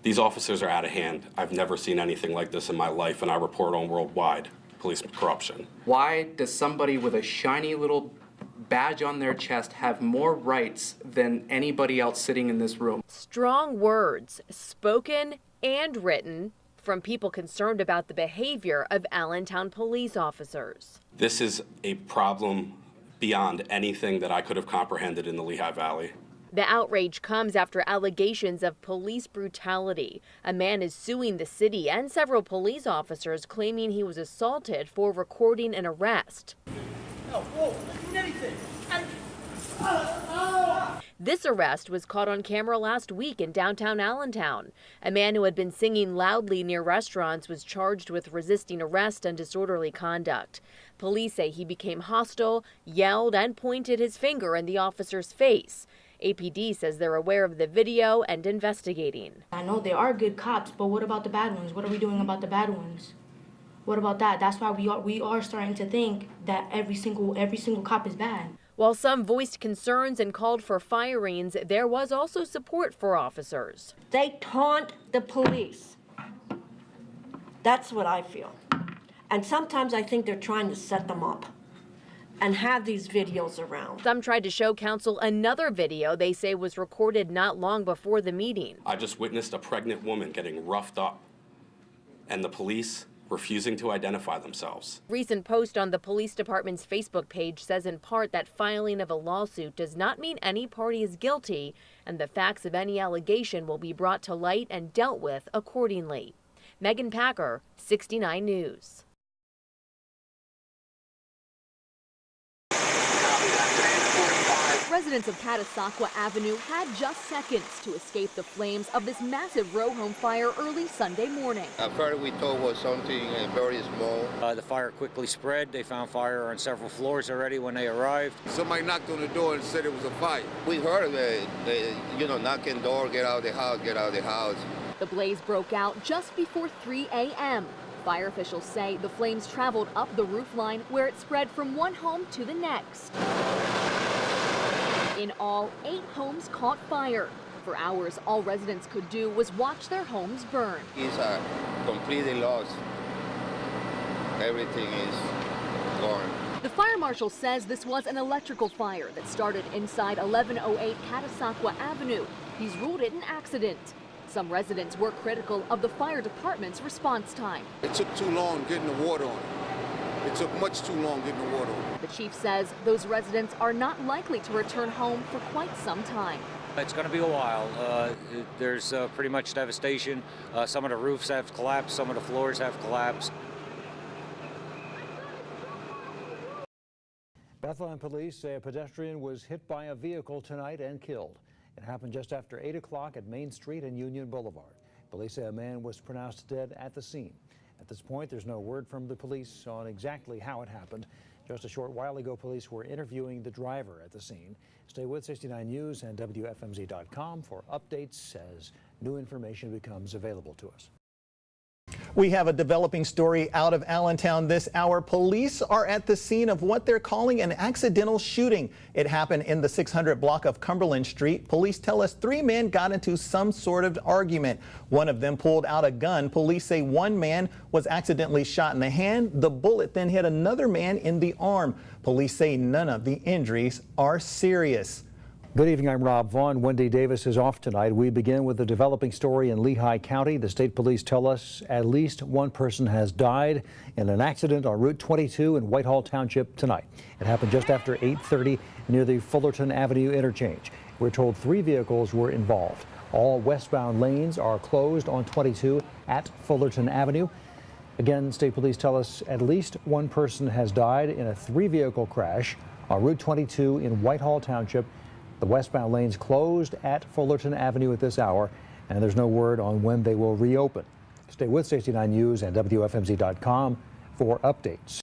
These officers are out of hand. I've never seen anything like this in my life, and I report on worldwide police corruption. Why does somebody with a shiny little badge on their chest have more rights than anybody else sitting in this room? Strong words, spoken and written, from people concerned about the behavior of Allentown police officers. This is a problem beyond anything that I could have comprehended in the Lehigh Valley. The outrage comes after allegations of police brutality. A man is suing the city and several police officers, claiming he was assaulted for recording an arrest. This arrest was caught on camera last week in downtown Allentown. A man who had been singing loudly near restaurants was charged with resisting arrest and disorderly conduct. Police say he became hostile, yelled, and pointed his finger in the officer's face. APD says they're aware of the video and investigating. I know there are good cops, but what about the bad ones? What are we doing about the bad ones? What about that? That's why we are starting to think that every single cop is bad. While some voiced concerns and called for firings, there was also support for officers. They taunt the police. That's what I feel. And sometimes I think they're trying to set them up and have these videos around. Some tried to show council another video they say was recorded not long before the meeting. I just witnessed a pregnant woman getting roughed up, and the police refusing to identify themselves. Recent post on the police department's Facebook page says in part that filing of a lawsuit does not mean any party is guilty, and the facts of any allegation will be brought to light and dealt with accordingly. Megan Packer, 69 News. Residents of Catasauqua Avenue had just seconds to escape the flames of this massive row home fire early Sunday morning. At first we thought was something very small. The fire quickly spread. They found fire on several floors already when they arrived. Somebody knocked on the door and said it was a fire. We heard knocking door, get out of the house, get out of the house. The blaze broke out just before 3 a.m. Fire officials say the flames traveled up the roof line where it spread from one home to the next. In all, 8 homes caught fire. For hours, all residents could do was watch their homes burn. It's completely lost. Everything is gone. The fire marshal says this was an electrical fire that started inside 1108 Catasauqua Avenue. He's ruled it an accident. Some residents were critical of the fire department's response time. It took too long getting the water on it. It took much too long getting the water on it. The chief says those residents are not likely to return home for quite some time. It's going to be a while. There's pretty much devastation. Some of the roofs have collapsed, some of the floors have collapsed. Bethlehem police say a pedestrian was hit by a vehicle tonight and killed. It happened just after 8 o'clock at Main Street and Union Boulevard. Police say a man was pronounced dead at the scene. At this point, there's no word from the police on exactly how it happened. Just a short while ago, police were interviewing the driver at the scene. Stay with 69 News and WFMZ.com for updates as new information becomes available to us. We have a developing story out of Allentown this hour. Police are at the scene of what they're calling an accidental shooting. It happened in the 600 block of Cumberland Street. Police tell us 3 men got into some sort of argument. One of them pulled out a gun. Police say one man was accidentally shot in the hand. The bullet then hit another man in the arm. Police say none of the injuries are serious. Good evening, I'm Rob Vaughn. Wendy Davis is off tonight. We begin with a developing story in Lehigh County. The state police tell us at least one person has died in an accident on Route 22 in Whitehall Township tonight. It happened just after 8:30 near the Fullerton Avenue interchange. We're told 3 vehicles were involved. All westbound lanes are closed on 22 at Fullerton Avenue. Again, state police tell us at least one person has died in a 3-vehicle crash on Route 22 in Whitehall Township. The westbound lanes closed at Fullerton Avenue at this hour, and there's no word on when they will reopen. Stay with 69 News and WFMZ.com for updates.